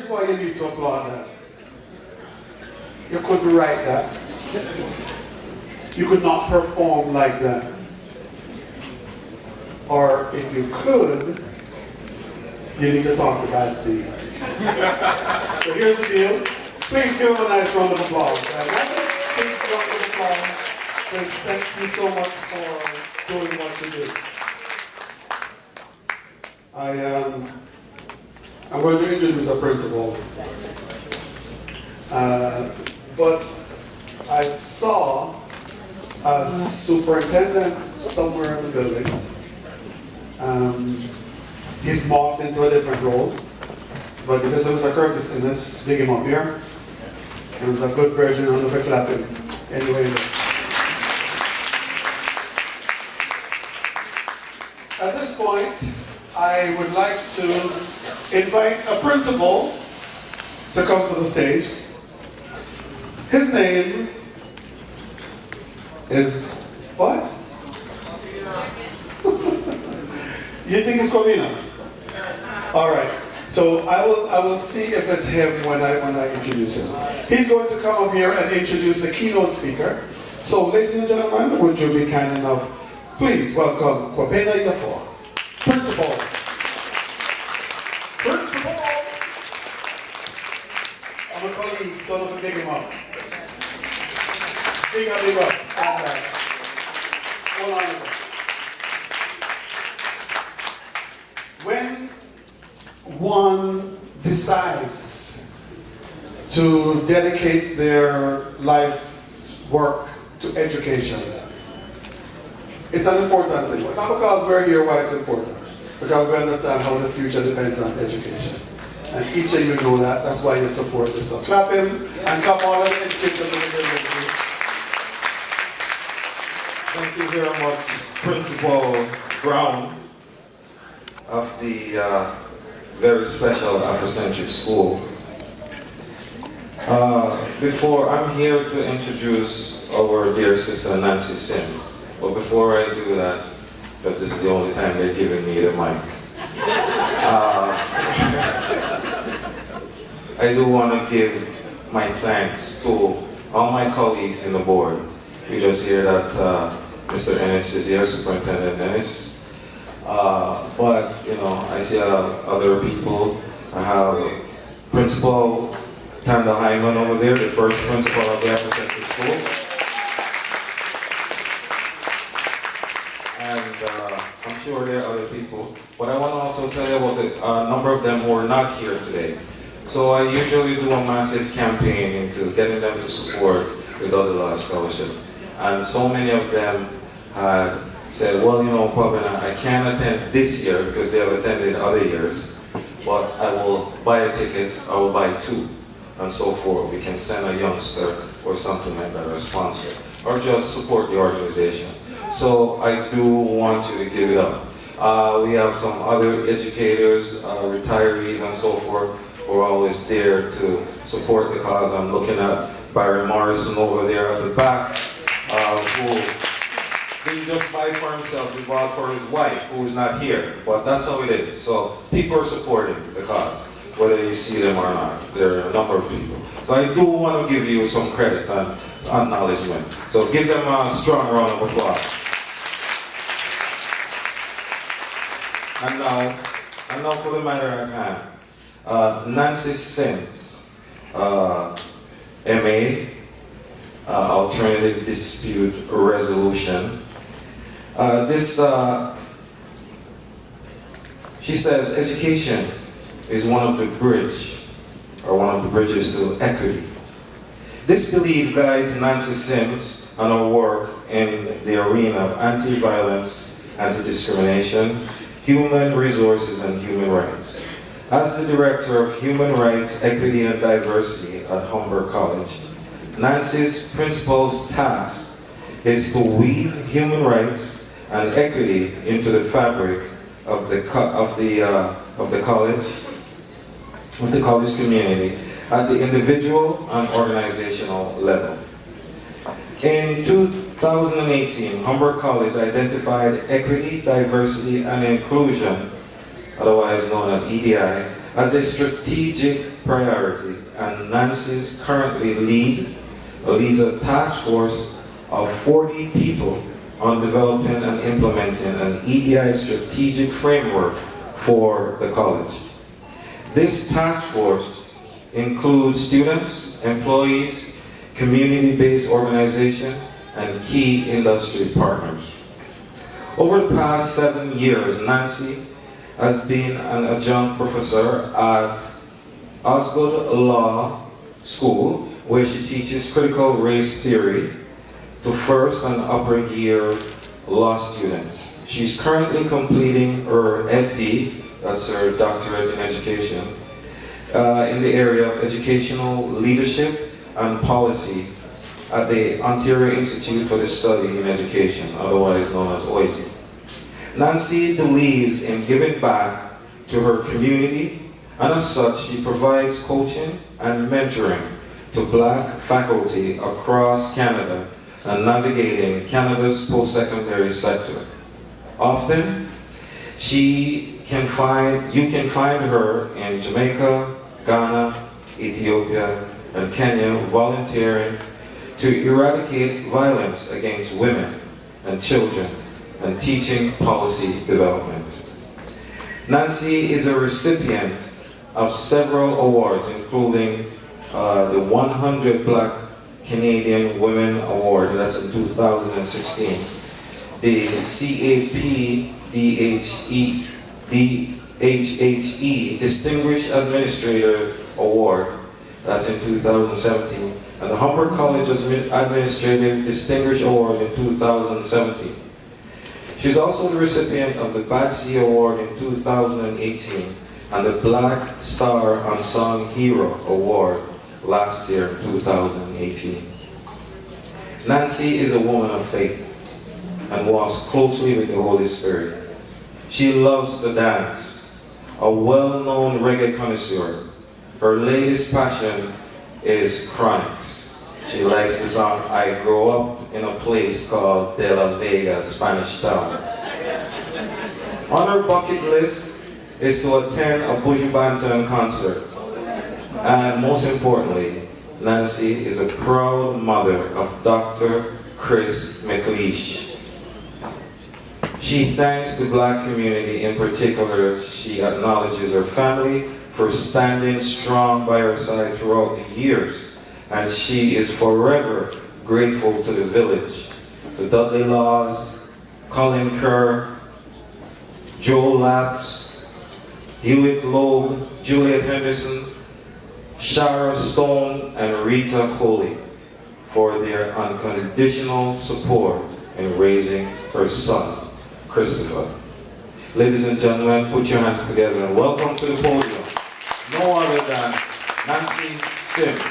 Here's why you need to applaud that. You couldn't write that. You could not perform like that. Or if you could, you need to talk to BADC. So here's the deal. Please give him a nice round of applause. Please round of applause. Says thank you so much for doing what you do. I'm going to introduce a principal. But I saw a superintendent somewhere in the building. He's morphed into a different role. But because it was a courtesy, let's dig him up here. It was a good version of the clapping. Anyway. At this point, I would like to invite a principal to come to the stage. His name is what? You think it's Kwabina? All right. So I will see if it's him when I introduce him. He's going to come up here and introduce the keynote speaker. So, ladies and gentlemen, would you be kind enough, please welcome Kwabina Yafo, principal. Principal. I'm a colleague, so don't dig him up. Dig up. Hold on. When one decides to dedicate their life work to education, it's an important thing. Not because we're here why it's important, because we understand how the future depends on education. And each of you know that, that's why you support this. So clap him and clap all of the educators in the building. Thank you very much, Principal Brown of the very special Afrocentric School. I'm here to introduce our dear sister Nancy Sims. But before I do that, because this is the only time they're giving me the mic, I do want to give my thanks to all my colleagues in the board. You just hear that Mr. Ennis is here, Superintendent Ennis. But, you know, I see other people. I have Principal Tanda Hyman over there, the first principal of the Afrocentric School. And I'm sure there are other people. But I want to also tell you about a number of them who are not here today. So I usually do a massive campaign into getting them to support the Dudley Law Scholarship. And so many of them had said, well, you know, Kwabina, I can't attend this year because they have attended other years, but I will buy a ticket, I will buy two, and so forth. We can send a youngster or something like that, or sponsor, or just support the organization. So I do want you to give it up. We have some other educators, retirees and so forth, who are always there to support the cause. I'm looking at Barry Morrison over there at the back, who didn't just buy for himself, he bought for his wife, who's not here. But that's how it is. So people are supporting the cause, whether you see them or not. There are a number of people. So I do want to give you some credit and acknowledgement. So give them a strong round of applause. And now for the matter at hand. Nancy Sims, MA, Alternative Dispute Resolution. She says education is one of the bridges to equity. This belief guides Nancy Sims and her work in the arena of anti-violence, anti-discrimination, human resources, and human rights. As the Director of Human Rights, Equity, and Diversity at Humber College, Nancy's principal's task is to weave human rights and equity into the fabric of the college community at the individual and organizational level. In 2018, Humber College identified equity, diversity, and inclusion, otherwise known as EDI, as a strategic priority, and Nancy currently leads a task force of 40 people on developing and implementing an EDI strategic framework for the college. This task force includes students, employees, community-based organizations, and key industry partners. Over the past 7 years, Nancy has been an adjunct professor at Osgood Law School, where she teaches critical race theory to first and upper year law students. She's currently completing her EdD, that's her doctorate in education, in the area of educational leadership and policy at the Ontario Institute for the Study in Education, otherwise known as OISE. Nancy believes in giving back to her community, and as such, she provides coaching and mentoring to Black faculty across Canada and navigating Canada's post-secondary sector. Often, you can find her in Jamaica, Ghana, Ethiopia, and Kenya volunteering to eradicate violence against women and children and teaching policy development. Nancy is a recipient of several awards, including the 100 Black Canadian Women Award, that's in 2016, the CAP DHE Distinguished Administrator Award, that's in 2017, and the Humber College Administrative Distinguished Award in 2017. She's also the recipient of the BADC Award in 2018 and the Black Star Unsung Hero Award last year, 2018. Nancy is a woman of faith and walks closely with the Holy Spirit. She loves to dance, a well-known reggae connoisseur. Her latest passion is chronics. She likes the song I Grow Up in a Place Called De La Vega, Spanish Town. On her bucket list is to attend a Buju Banton concert. And most importantly, Nancy is a proud mother of Dr. Chris McLeish. She thanks the Black community in particular. She acknowledges her family for standing strong by her side throughout the years. And she is forever grateful to the village, to Dudley Laws, Colin Kerr, Joe Laps, Hewitt Loeb, Juliet Henderson, Shara Stone, and Rita Coley for their unconditional support in raising her son, Christopher. Ladies and gentlemen, put your hands together and welcome to the podium no other than Nancy Sims.